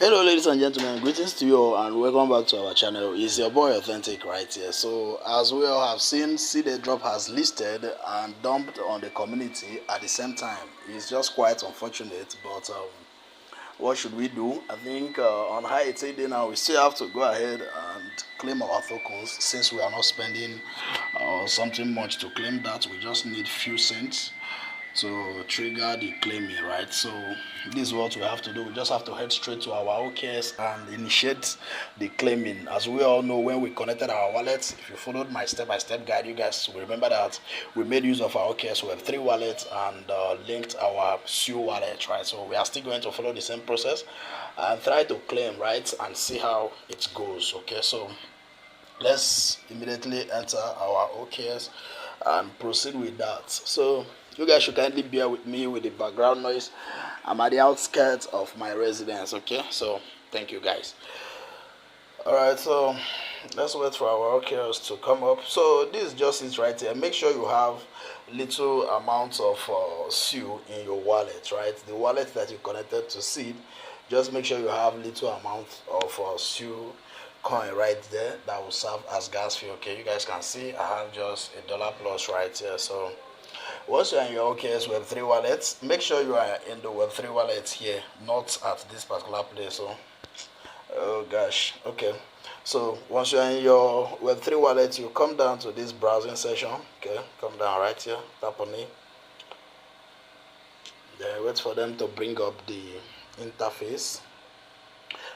Hello ladies and gentlemen, greetings to you all and welcome back to our channel. It's your boy Authentic right here. So as we all have seen, seed drop has listed and dumped on the community at the same time. It's just quite unfortunate, but what should we do? I think on high 80 day now we still have to go ahead and claim our tokens since we are not spending something much to claim that. We just need few cents to trigger the claiming, right? So this is what we have to do. We just have to head straight to our OKS and initiate the claiming. As we all know, when we connected our wallets, if you followed my step-by-step guide, you guys will remember that we made use of our OKS Web3 wallet and linked our SU wallet, right? So we are still going to follow the same process and try to claim, right, and see how it goes. Okay, so let's immediately enter our OKS and proceed with that. So you guys should kindly bear with me with the background noise. I'm at the outskirts of my residence. Okay, so thank you guys. All right, so let's wait for our OKS to come up. So this is just it right here. Make sure you have little amounts of SU in your wallet, right? The wallet that you connected to seed, just make sure you have little amount of SU coin right there that will serve as gas fee. Okay, you guys can see I have just $1 plus right here. So once you're in your OKS Web3 wallet, make sure you are in the Web3 wallet here, not at this particular place. So oh gosh, okay. So once you're in your Web3 wallet, you come down to this browsing session. Okay, come down right here, tap on it. Then wait for them to bring up the interface.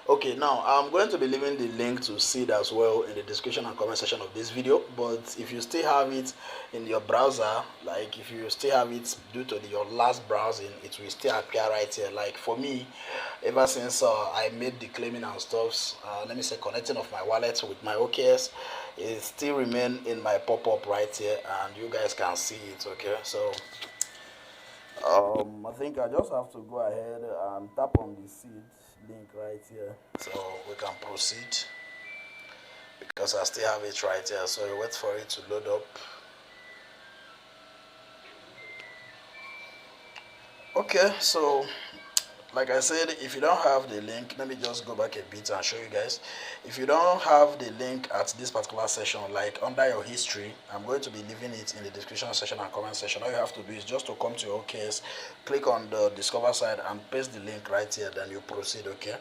Okay, now I'm going to be leaving the link to seed as well in the description and comment section of this video. But if you still have it in your browser, like if you still have it due to your last browsing, it will still appear right here. Like for me, ever since I made the claiming and stuff, let me say connecting of my wallet with my OKS, it still remain in my pop-up right here, and you guys can see it. Okay, so I think I just have to go ahead and tap on the seed link right here so we can proceed, because I still have it right here. So you wait for it to load up. Okay, so like I said, if you don't have the link, let me just go back a bit and show you guys. If you don't have the link at this particular session, like under your history, I'm going to be leaving it in the description section and comment section. All you have to do is just to come to your OKS, click on the discover side and paste the link right here, then you proceed. Okay,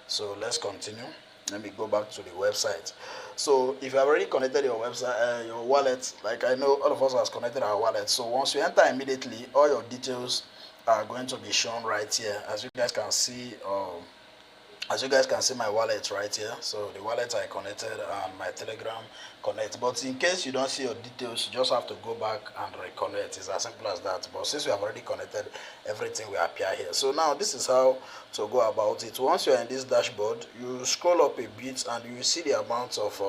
so let's continue. Let me go back to the website. So if you have already connected your website, your wallet, like I know all of us has connected our wallet. So once you enter immediately, all your details are going to be shown right here. As you guys can see, my wallet right here. So the wallet I connected and my Telegram connect. But in case you don't see your details, you just have to go back and reconnect. It's as simple as that. But since we have already connected, everything will appear here. So now this is how to go about it. Once you're in this dashboard, you scroll up a bit and you see the amount of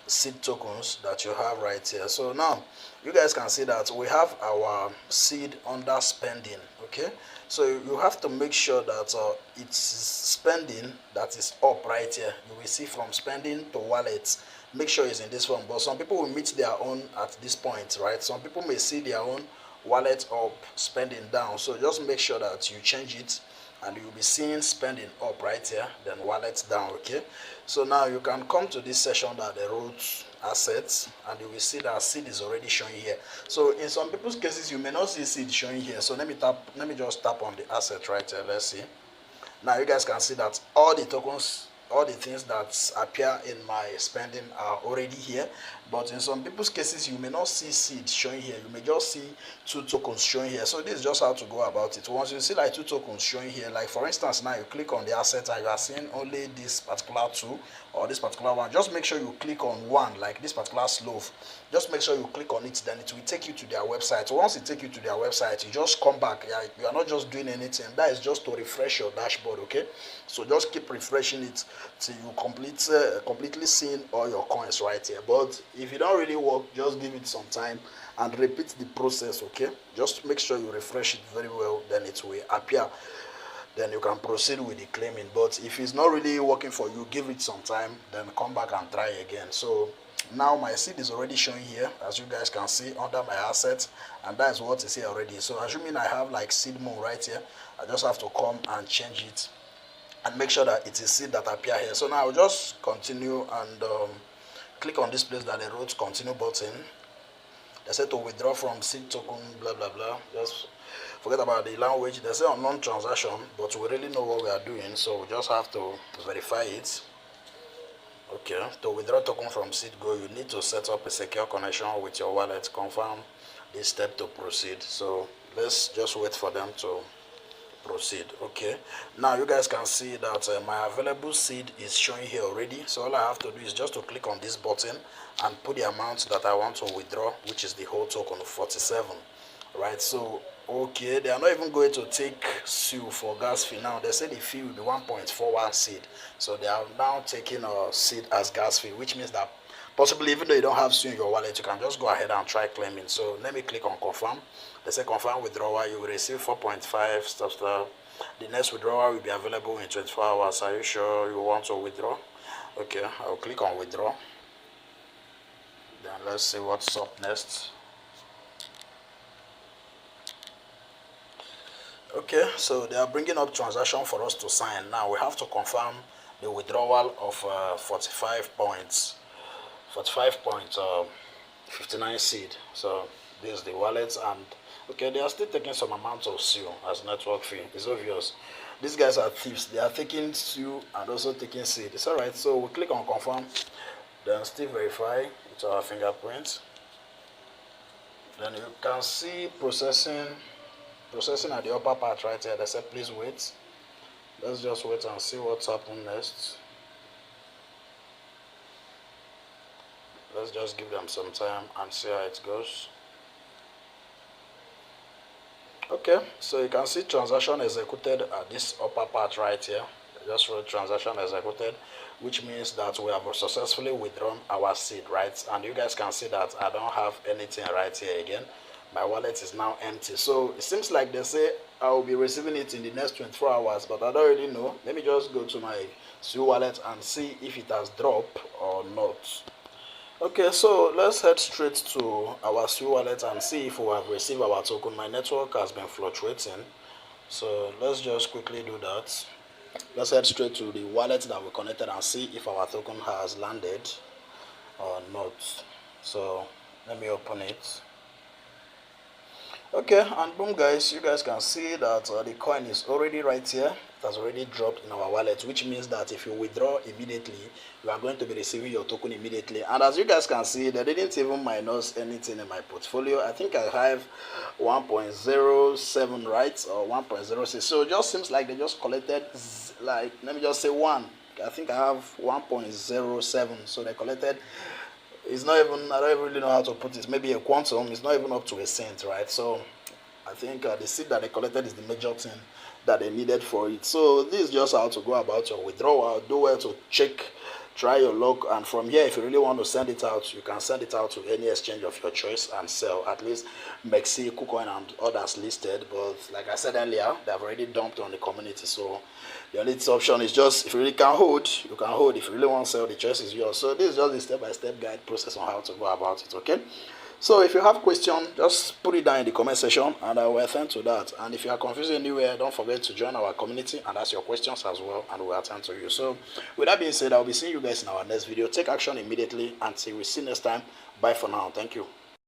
seed tokens that you have right here. So now you guys can see that we have our seed under spending. Okay, so you have to make sure that it's spending that is up right here. You will see from spending to wallets, make sure it's in this form. But some people will meet their own at this point, right? Some people may see their own wallet up, spending down. So just make sure that you change it and you'll be seeing spending up right here, then wallet down. Okay, so now you can come to this section that the root assets, and you will see that seed is already showing here. So in some people's cases you may not see seed showing here. So let me just tap on the asset right here. Let's see. Now you guys can see that all the tokens, all the things that appear in my spending are already here. But in some people's cases you may not see seed showing here. You may just see 2 tokens showing here. So this is just how to go about it. Once you see like 2 tokens showing here, like for instance now you click on the asset and you are seeing only this particular 2 or this particular one, just make sure you click on one, like this particular slope. Just make sure you click on it, then it will take you to their website. Once it takes you to their website, you just come back. You are not just doing anything. That is just to refresh your dashboard. Okay, so just keep refreshing it till you completely seeing all your coins right here. But if you don't really work, just give it some time and repeat the process. Okay, just make sure you refresh it very well, then it will appear, then you can proceed with the claiming. But if it's not really working for you, give it some time, then come back and try again. So now my seed is already showing here, as you guys can see, under my assets, and that is what is here already. So assuming I have like seed moon right here, I just have to come and change it, and and make sure that it is seed that appear here. So now I'll just continue and click on this place that they wrote continue button. They say to withdraw from seed token, blah blah blah. Just forget about the language. They say unknown transaction, but we really know what we are doing, so we just have to verify it. Okay, to withdraw token from seed go, you need to set up a secure connection with your wallet. Confirm this step to proceed. So let's just wait for them to proceed. Okay, now you guys can see that my available seed is showing here already. So all I have to do is just to click on this button and put the amount that I want to withdraw, which is the whole token of 47, right? So okay, they are not even going to take SUE for gas fee now. They say the fee will be 1.41 seed, so they are now taking a seed as gas fee, which means that possibly even though you don't have SUE in your wallet, you can just go ahead and try claiming. So let me click on confirm. They say confirm withdrawal. You will receive 4.5 stuff. The next withdrawal will be available in 24 hours. Are you sure you want to withdraw? Okay, I'll click on withdraw. Then let's see what's up next. Okay, so they are bringing up transaction for us to sign. Now we have to confirm the withdrawal of 45.59 seed. So this is the wallet, and okay, they are still taking some amount of SUE as network fee. It's obvious. These guys are thieves. They are taking SUE and also taking seed. It's alright. So we click on confirm, then still verify with our fingerprint. Then you can see processing at the upper part right here. They say please wait. Let's just wait and see what's happening next. Let's just give them some time and see how it goes. Okay, so you can see transaction executed at this upper part right here. Just wrote transaction executed, which means that we have successfully withdrawn our seed, right? And you guys can see that I don't have anything right here again. My wallet is now empty. So it seems like they say I will be receiving it in the next 24 hours, but I don't really know. Let me just go to my SUE wallet and see if it has dropped or not. Okay, so let's head straight to our SUE wallet and see if we have received our token. My network has been fluctuating, so let's just quickly do that. Let's head straight to the wallet that we connected and see if our token has landed or not. So let me open it. Okay, and boom guys, you guys can see that the coin is already right here. It has already dropped in our wallet, which means that if you withdraw immediately, you are going to be receiving your token immediately. And as you guys can see, they didn't even minus anything in my portfolio. I think I have 1.07, right, or 1.06. So it just seems like they just collected, like, let me just say 1. I think I have 1.07, so they collected. It's not even, I don't even really know how to put it, maybe a quantum. It's not even up to a cent, right? So I think the seed that they collected is the major thing that they needed for it. So this is just how to go about your withdrawal. Do well to check, try your luck, and from here, if you really want to send it out, you can send it out to any exchange of your choice and sell. At least Mexi, KuCoin, and others listed. But like I said earlier, they have already dumped on the community. So the only option is just, if you really can hold, you can hold. If you really want to sell, the choice is yours. So this is just a step-by-step guide process on how to go about it, okay? So if you have questions, just put it down in the comment section and I will attend to that. And if you are confused anywhere, don't forget to join our community and ask your questions as well, and we'll attend to you. So with that being said, I'll be seeing you guys in our next video. Take action immediately. Until we see you next time. Bye for now. Thank you.